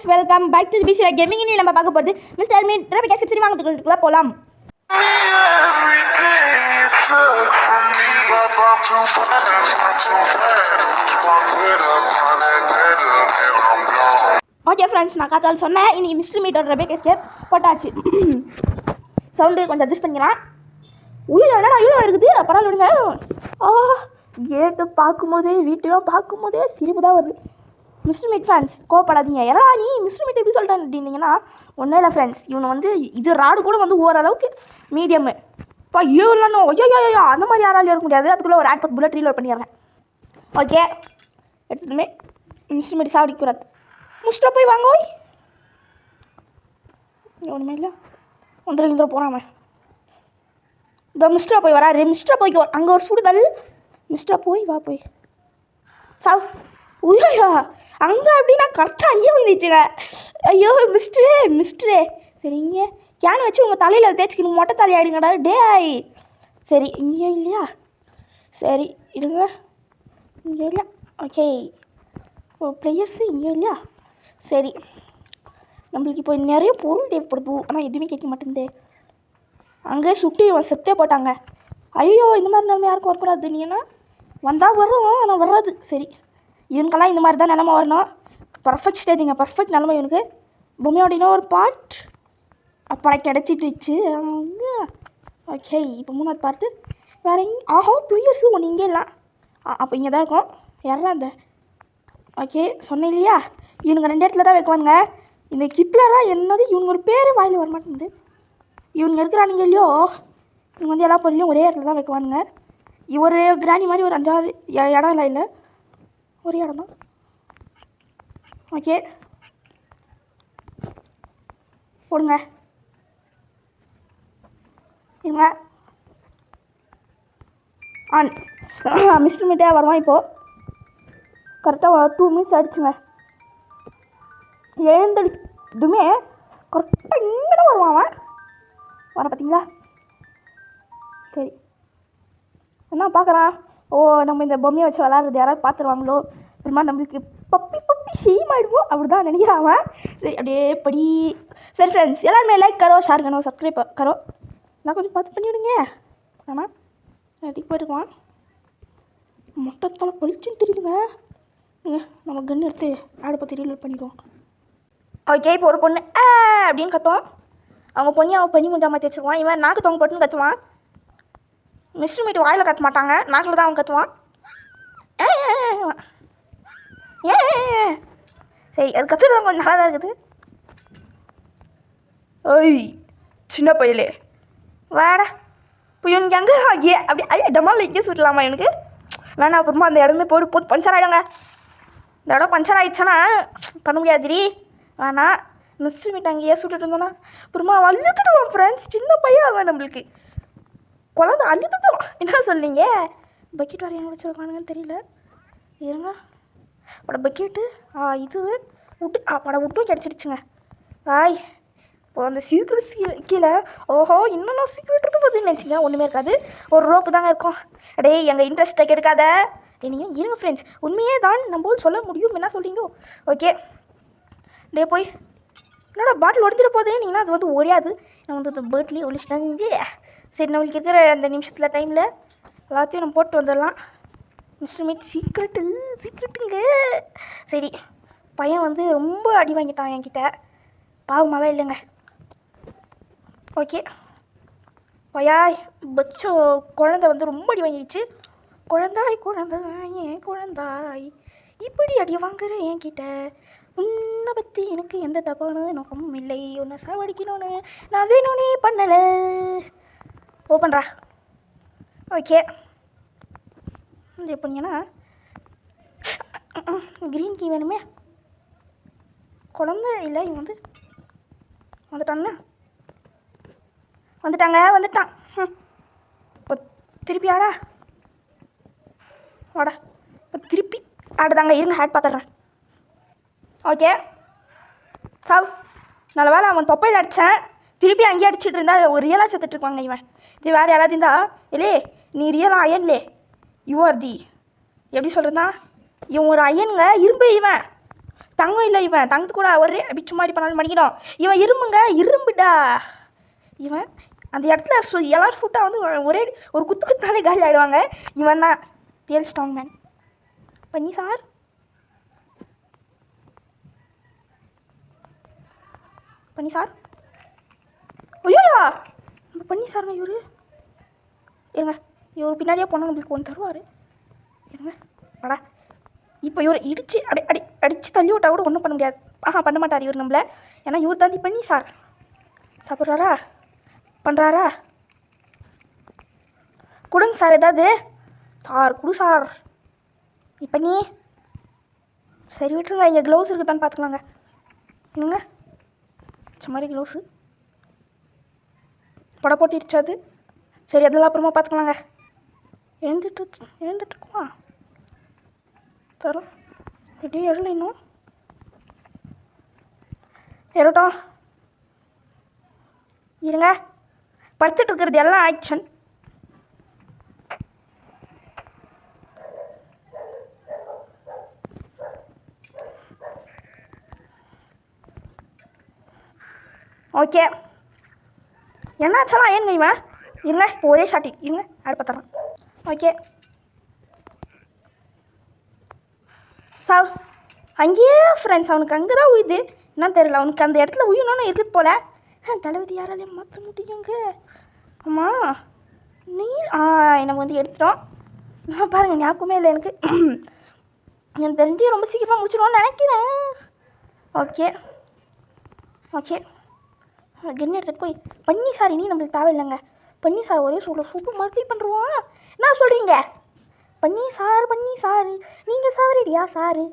Friends, welcome back to பிசிரா gaming. இன்னைக்கு நம்ம பார்க்க போகிறது மிஸ்டர் மீட் ரபிகா சப்சிடி வாங்குறதுக்குள்ள போகலாம். ஓகே ஃப்ரெண்ட்ஸ், நான் காத்தால் சொன்னேன் இன்னைக்கு மிஸ்டர் மீட்டோட ரபிகா ஸ்டெப் போட்டாச்சு. சவுண்டு கொஞ்சம் அட்ஜஸ்ட் பண்ணிக்கலாம். என்னடா இவ்வளோ இருக்குது பரவாயில்ல விடுங்க. கேட்டு பார்க்கும்போதே வீட்டையும் பார்க்கும்போதே சிரிப்பு தான் வருது. மிஸ்டர் மீட் ஃப்ரெண்ட்ஸ் கோவப்படாதீங்க. ஏன்னா நீ மிஸ்டர் மீட் எப்படி சொல்லிட்டேன் அப்படின்னீங்கன்னா ஒன்றும் இல்லை ஃப்ரெண்ட்ஸ், இவனை வந்து இது ராடு கூட வந்து ஓரளவுக்கு மீடியமு இப்போ இல்லைன்னு ஐயோ அந்த மாதிரி யாராலையும் இருக்க முடியாது. அதுக்குள்ளே ஒரு ஆட் புல்லட் ரீலோட் பண்ணிடுறேன். ஓகே எடுத்துட்டுமே மிஸ்டர் மீட் சாப்பிடிக்கூடாது. மிஸ்டர் போய் வாங்க ஒன்றுமே இல்லை வந்துட போகிறாம இந்த மிஸ்டர் போய் வராரு. மிஸ்டர் போய்க்கு அங்கே ஒரு சுடுதல். மிஸ்டர் போய் வா போய் சாவ். ஐயோ அங்கே அப்படின்னா கரெக்டாக அங்கேயே வந்துச்சுங்க. ஐயோ மிஸ்டரே சரிங்க கேன் வச்சு உங்கள் தலையில் தேய்ச்சிக்கணும். மொட்டை தலையாடுங்கடா டே. சரி இங்கேயும் இல்லையா? சரி இருங்க இங்கே இல்லையா? ஓகே பிளேயர்ஸு இங்கேயும் இல்லையா? சரி நம்மளுக்கு இப்போ நிறைய பொருள் தேவைப்படுது. ஆனால் எதுவுமே கேட்க மாட்டேங்குது. அங்கே சுட்டி செத்தே போட்டாங்க. ஐயோ இந்த மாதிரி நிலமை யாருக்கும் வரக்கூடாது. நீ என்ன வந்தால் வரும் ஆனால் வராது. சரி இவனுக்கெல்லாம் இந்த மாதிரி தான் நிலமை வரணும். பர்ஃபெக்ட் ஸ்டேஜிங்க, பர்ஃபெக்ட் நிலமை இவனுக்கு. பொம்மையோட இன்னொரு பார்ட் அப்புறம் கிடச்சிட்டுச்சு. ஓகே இப்போ மூணாவது பார்ட்டு வேறு எங்கே? ஆஹோ ப்ளூயர்ஸு ஒன்று இங்கே இல்லை. அப்போ இங்கே தான் இருக்கும். யாரா அந்த ஓகே சொன்னேன் இல்லையா? இவனுங்க ரெண்டு இடத்துல தான் வைக்குவானுங்க. இந்த கிப்லராக என்னது இவங்க ஒரு பேர் வாயில் வரமாட்டேங்குது. இவனுங்க இருக்கிறானுங்க இல்லையோ இவங்க வந்து எல்லா பொருளையும் ஒரே இடத்துல தான் வைக்குவானுங்க. ஒரு கிராணி மாதிரி ஒரு 5-6 இடம் இல்லை ஒரு இடம் தான். ஓகே போடுங்க இருங்க. மிஸ்டர் மீட்டே வருவான் இப்போது. கரெக்டாக 2 மினிட்ஸ் ஆகிடுச்சுங்க. எழுந்தடிதுமே கரெக்டாக இங்கே தான் வருவான் அவன். வர பார்த்தீங்களா? சரி என்ன பார்க்குறான்? ஓ நம்ம இந்த பொம்மையை வச்சு விளாட்றது யாராவது பார்த்துருவாங்களோ, அப்புறமா நம்மளுக்கு பப்பி ஷேம் ஆகிடுவோம் அப்படி தான் நினைக்கிறான். சரி அப்படியே படி. சரி ஃப்ரெண்ட்ஸ் எல்லாருமே லைக் கரோ, ஷேர் கரோ, சப்ஸ்கிரைப் கரோ. நான் கொஞ்சம் பார்த்து பண்ணிவிடுங்க. ஆனால் எதுக்கு போயிருக்குவான் மொத்தத்தால் பளிச்சுன்னு தெரியுதுங்க. நம்ம கன்று எடுத்து ஆடை பற்றி ரீலோட் பண்ணிக்குவோம். ஓகே இப்போ ஒரு பொண்ணு அப்படின்னு கத்துவான். அவங்க பொண்ணு அவன் பண்ணி முஞ்சா மாற்றி வச்சுக்குவான். இவன் நாக்கு தொங்க போட்டுன்னு கத்துவான். மிஸ்டர் மீட் வாயில் கத்த மாட்டாங்க, நாக்கில் தான் அவன் கத்துவான். சரி அது கத்துறது கொஞ்சம் நல்லா தான் இருக்குது. ஓய் சின்ன பையலே வாடா இப்போ இவனுக்கு எங்கே அப்படி டமால் இங்கே சுட்டலாமா இவனுக்கு? வேணா அப்புறமா அந்த இடமே போட்டு பஞ்சர் ஆகிடுங்க. இந்த இடம் பஞ்சர் ஆகிடுச்சானா பண்ண முடியாதுரி. வேணா மிஸ்டர் மீட் அங்கேயே சுட்டுட்டு இருந்தோன்னா அப்புறமா அழுத்துட்டுவான் ஃப்ரெண்ட்ஸ். சின்ன பையன் அவன் நம்மளுக்கு குழந்தை அழுத்துட்டுவான். என்ன சொல்லிங்க? பக்கெட் வர எங்கே வச்சுருக்கானுங்கன்னு தெரியல. இருங்க பட பக்கெட்டு இது விட்டு பட விட்டும் கிடச்சிடுச்சுங்க. இப்போ அந்த சீக்கிரம் கீழே ஓஹோ இன்னும் சீக்கிரம் இருக்கும் போது நினச்சிங்க ஒன்றுமே இருக்காது. ஒரு ரோப்பு தாங்க இருக்கும். அடே எங்கள் இன்ட்ரெஸ்ட்டை கெடுக்காத. நீங்கள் இருங்க ஃப்ரெண்ட்ஸ், உண்மையே தான் நம்ம சொல்ல முடியும். என்ன சொல்கிறீங்க? ஓகே டே போய் என்னோட பாட்டில் ஒடிஞ்சிட போதே. நீங்கன்னா அது வந்து ஒழியாது. நான் வந்து அந்த பேர்ட்லேயே ஒழிச்சிட்டாங்க. சரி நம்மளுக்கு இருக்கிற அந்த நிமிஷத்தில் டைமில் எல்லாத்தையும் நம்ம போட்டு வந்துடலாம். மிஸ்டர் மீட் சீக்ரெட்டுங்க. சரி பையன் வந்து ரொம்ப அடி வாங்கிட்டான் என்கிட்ட. பாவமாவே இல்லைங்க. ஓகே பையா பச்சோ குழந்தை வந்து ரொம்ப அடி வாங்கிடுச்சு. குழந்தாய் ஏன் குழந்தாய் இப்படி அடி வாங்குற என்கிட்ட? உன்னை பற்றி எனக்கு எந்த தப்பான நோக்கமும் இல்லை. உன்னை சாவடிக்கணும்னு நான் வேணும்னே பண்ணலை. ஓப்பன்ரா. ஓகே இது எப்படிங்கன்னா க்ரீன் கீ வேணுமே. குழந்தை இல்லை இவன் வந்து வந்துட்டான். இப்போ திருப்பி ஆடா இப்போ திருப்பி ஆடுதாங்க. இருங்க ஹேட் பார்த்துட்றேன். Okay Zhao. நல்ல வேலை அவன் தொப்பையில் அடித்தேன். திருப்பி அங்கேயே அடிச்சுட்டு இருந்தா ஒரு ரியலாக செத்துட்டு இருப்பாங்க. இவன் இது வேறு யாராவது இருந்தா இல்லே நீ ரியலாக அயன்லே யூஆர் தி எப்படி சொல்கிறதா? இவன் ஒரு அயனுங்க இரும்பு. இவன் தங்கம் இல்லை இவன் தங்கத்து கூட ஒரே அப்படி சும்மா அடி பண்ணாலும் மடிக்கணும். இவன் இரும்புங்க, இரும்புடா இவன். அந்த இடத்துல எல்லாரும் சூட்டாக வந்து ஒரே ஒரு குத்து குத்தாலே காலி ஆகிடுவாங்க. இவன் தான் ரியல் ஸ்ட்ராங் மேன். பண்ணி சார், பண்ணி சார், ஐயோயா நம்ம பண்ணி சாருங்க இவரு. இருங்க, இவர் பின்னாடியே போனால் நம்மளுக்கு ஒன்று தருவார். இருங்க வாடா. இப்போ இவர் இடிச்சு அடித்து தள்ளி விட்டா கூட ஒன்றும் பண்ண முடியாது. பண்ண மாட்டார் இவர் நம்மளை. ஏன்னா இவர் தாண்டி பண்ணி சார். சாப்பிட்றாரா, பண்ணுறாரா? கொடுங்க சார் ஏதாவது. சார் கொடு சார். இப்போ நீ சரி விட்டுருங்க. இங்கே க்ளவுஸ் இருக்குதான்னு பார்த்துக்கலாங்க. என்னங்க மாதிரி க்ளவுஸு படம் போட்டிருச்சாது. சரி அதெல்லாம் அப்புறமா பார்த்துக்கலாங்க. எழுந்துட்டுருக்குமா தரோம். எப்படியும் எழல இன்னும் ஏறட்டும். இருங்க, படுத்துட்டு இருக்கிறது எல்லாம் ஆக்ஷன். ஓகே என்னாச்சலாம் ஏங்க இவன். இருங்க ஒரே ஷாட்டி. இருங்க ஆட் பார்த்துறேன். ஓகே சார் அங்கேயே ஃப்ரெண்ட்ஸ் அவனுக்கு அங்கே தான் உயுது. என்னன்னு தெரியல, அவனுக்கு அந்த இடத்துல உயணும்னு இருக்குது போல். தளபதி யாராலையும் மாற்ற முடியுங்க. ஆமாம் நீ நம்ம வந்து எடுத்துட்டோம். நான் பாருங்கள் ஞாபகமே இல்லை எனக்கு. எனக்கு தெரிஞ்சு ரொம்ப சீக்கிரமாக முடிச்சிடுவோன்னு நினைக்கிறேன். ஓகே ஓகே கென்னு எடுத்துகிட்டு போய் பண்ணி சார் இனி நம்மளுக்கு தேவையில்லைங்க. பண்ணி சார் ஒரே சூப்பர் மறுபடியும் பண்ணுறோம். என்ன சொல்கிறீங்க? பண்ணி சார் நீங்கள் சாவரடியா சாரு.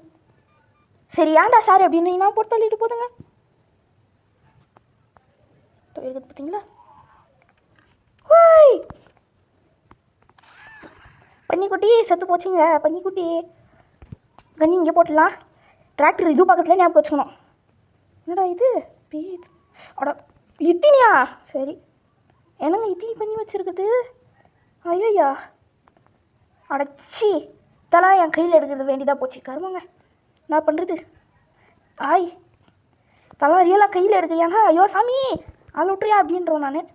சரி ஏன்டா சார் அப்படின்னு நான் போட்டு தள்ளிட்டு போதுங்க. இருக்குது பார்த்தீங்களா? ஓய் பன்னிக்குட்டி செத்து போச்சுங்க. பன்னிக்குட்டி கண்ணி இங்கே போட்டுடலாம். டிராக்டர் இது பக்கத்தில் ஞாபகம் வச்சுக்கணும். என்னடா இது அடா இத்தினியா? சரி என்னங்க இத்தினி பண்ணி வச்சுருக்குது. ஐயோயா அடச்சி இதெல்லாம் என் கையில் எடுக்கிறது வேண்டியதாக போச்சு. கருமங்க என்ன பண்ணுறது. தலாம் ரியலாக கையில் எடுக்கிறியாங்க. ஐயோ சாமி ஆள் விட்றியா அப்படின்றோம் நான்.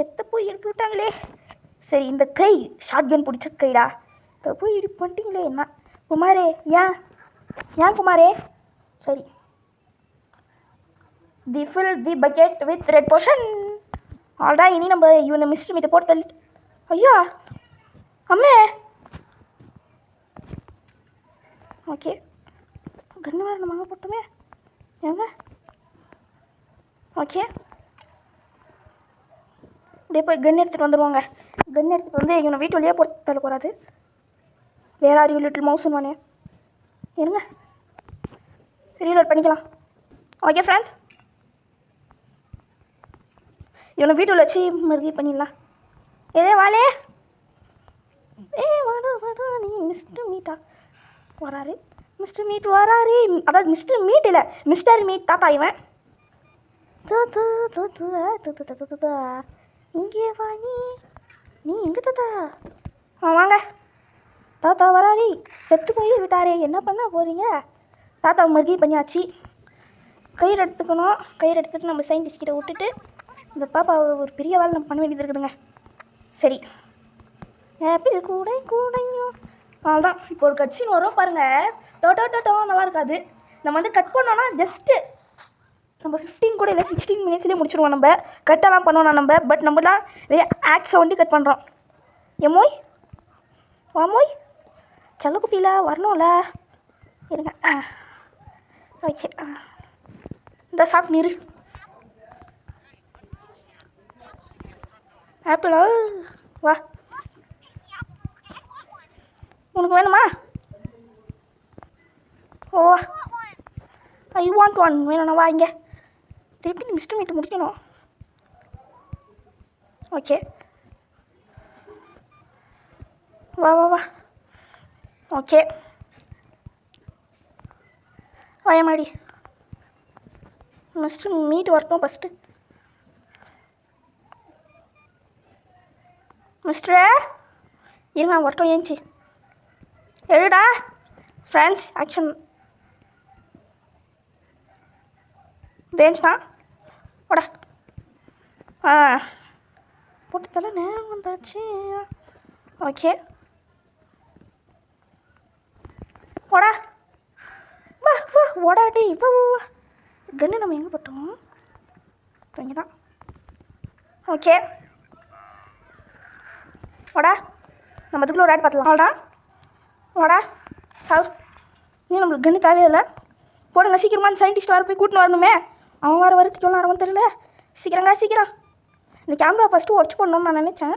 எத்த போய் எடுத்து விட்டாங்களே. சரி இந்த கை ஷார்ட் கன் பிடிச்ச கைடா. இதை போய் இப்படி பண்ணிட்டீங்களே. என்ன குமாரே, ஏன் குமாரே? சரி the fill the bucket with red portion. ஆல்டா இனி நம்ம இவனை மிஸ்டர் மீட்டை போட்டு தள்ளிட்டு. ஐயா அம்மே ஓகே கன்று வேறு நம்ம போட்டோமே ஏங்க. ஓகே அப்படியே போய் கன் எடுத்துகிட்டு வந்துடுவாங்க. கன் எடுத்துகிட்டு வந்து இவனை வீட்டு வழியாக போட்டு தள்ள போகாது. வேற ஆர் யூ லிட்டில் மவுஸ் வானே. இருங்க ரீலோட் பண்ணிக்கலாம். ஓகே ஃப்ரெண்ட்ஸ் இவனை வீட்டுள்ள வச்சு மறுபடியும் பண்ணிடலாம். வாலே வாடா நீ மிஸ்டர் மீட்டா வராரு. மிஸ்டர் மீட் வராரு. அதாவது மிஸ்டர் மீட் இல்லை, மிஸ்டர் மீட் தாத்தா இவன். இங்கே வா நீ எங்கே தாத்தா? வாங்க தாத்தா வராரு. செத்து போய் விட்டாரே, என்ன பண்ண போகிறீங்க? தாத்தா மறுபடியும் பண்ணியாச்சு. கயிறு எடுத்துக்கணும். கயிறு எடுத்துகிட்டு நம்ம சயின்டிஸ்ட் கிட்ட விட்டுட்டு இந்த பாப்பா ஒரு பெரிய வேலை நம்ம பண்ண வேண்டியது இருக்குதுங்க. சரி ஆப்பிள் கூடையும் அவ்வளோதான். இப்போ ஒரு கட் சீன் வரும் பாருங்கள். டோ நல்லா இருக்காது. நம்ம வந்து கட் பண்ணோன்னா ஜஸ்ட்டு நம்ம 15 கூட இல்லை 16 மினிட்ஸ்லேயே முடிச்சிடுவோம். நம்ம கட்டெல்லாம் பண்ணோன்னா நம்ம பட் நம்மலாம் வெறும் ஆக்ட் சவுண்டி கட் பண்ணுறோம். எம்மோய் வாமோய் செல்லக்குட்டியில் வரணும்ல. இருங்க ஓகே இந்த சாப்பிட்டு நீரு ஆப்பிளா வா. உனக்கு வேணுமா? ஓ ஐ வாண்ட் ஒன் வேணும்ண்ணா. வா இங்கே திருப்பி மிஸ்டர் மீட்டு முடிக்கணும். ஓகே வா வா வா. ஓகே வாயமாடி. மிஸ்டர் மீட் வரட்டும் ஃபஸ்ட்டு. மிஸ்டரே இருங்க வரட்டும். ஏஞ்சி எழுடா. Friends action. தேஞ்சிட்டான் போடா. ஆ போட்டு தலை நேரம் வந்தாச்சு. ஓகே போடா. வா வா ஓடா டேய் வா வா வா. கன்று நம்ம எங்கே போட்டோம்? இப்போ இங்கே தான். ஓகே வாடா, நம்ம அதுக்குள்ளே ஒரு ஆட் பார்த்துலாம். வாடா வாடா சார், நீ நம்மளுக்கு கன்று தேவையில்லை. போடுங்க சீக்கிரமா. அந்த சயின்டிஸ்ட் வர போய் கூட்டின்னு வரணுமே. அவன் வர வரத்துக்கு எவ்வளோ நேரமும் தெரியல. சீக்கிரங்க சீக்கிரம். இந்த கேமரா ஃபஸ்ட்டு உடச்சி போடணும்னு நான் நினச்சேன்.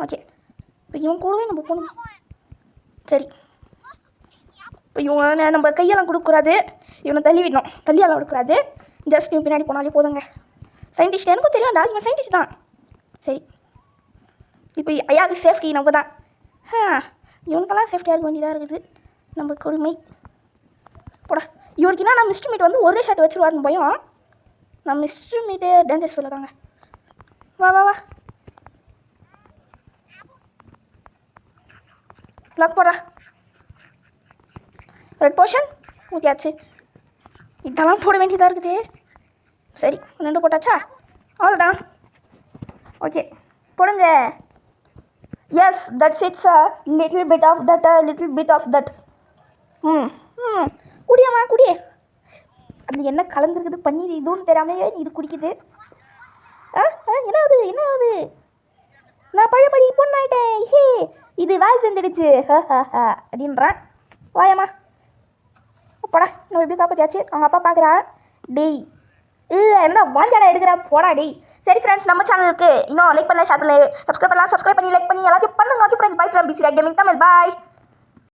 ஓகே இப்போ இவன் கூடவே நம்ம போகணும். சரி இப்போ இவன் நம்ம கையெல்லாம் கொடுக்கக்கூடாது. இவனை தள்ளி விடணும். தள்ளியெல்லாம் விடக்கூடாது. ஜஸ்ட் இவன் பின்னாடி போனாலே போதுங்க. சயின்டிஸ்ட் எனக்கும் தெரியும்டா, இவன் சயின்டிஸ்ட் தான். சரி இப்போ ஐயாவுக்கு சேஃப்டி நம்ம தான். இவனுக்கெல்லாம் சேஃப்டியாக இருக்க வேண்டியதாக இருக்குது. நம்ம கொடுமை போடா. இவருக்குன்னா நான் மிஸ்டர் மீட் வந்து ஒரே ஷாட் வச்சுருவாருன்னு பயம். நான் மிஸ்டர் மீட்டே டேஞ்சர்ஸ் சொல்லுறாங்க. வா வா வா லாக் போடுறா. ரெட் போர்ஷன் ஓகேயாச்சு. இதெல்லாம் போட வேண்டியதாக இருக்குது. சரி 2 போட்டாச்சா? அவ்வளோதான். ஓகே போடுங்க. Yes that's it's a little bit of that. குடியாம்மா குடி. அதில் என்ன கலந்துருக்குது பன்னீர் இதுன்னு தெரியாமல் இது குடிக்குது. என்ன ஆகுது? நான் பழையபடி பொண்ணாயிட்டேன். ஹே இது வேலை செஞ்சிடுச்சு அப்படின்றான். வாயம்மா போடா. நம்ம எப்படி காப்பாற்றியாச்சு. அவங்க அப்பா பார்க்குறான். டேய் என்ன வாஞ்சாடா எடுக்கிறா போடா டேய். சரி ஃப்ரெண்ட்ஸ், நம்ம சேனலுக்கு இன்னும் லைக் பண்ணல, ஷேர் பண்ணல, சப்ஸ்கிரைப் பண்ணி லைக் பண்ணி எல்லாத்தையும் பண்ணுங்க. Okay friends, bye from PC gaming Tamil. Bye.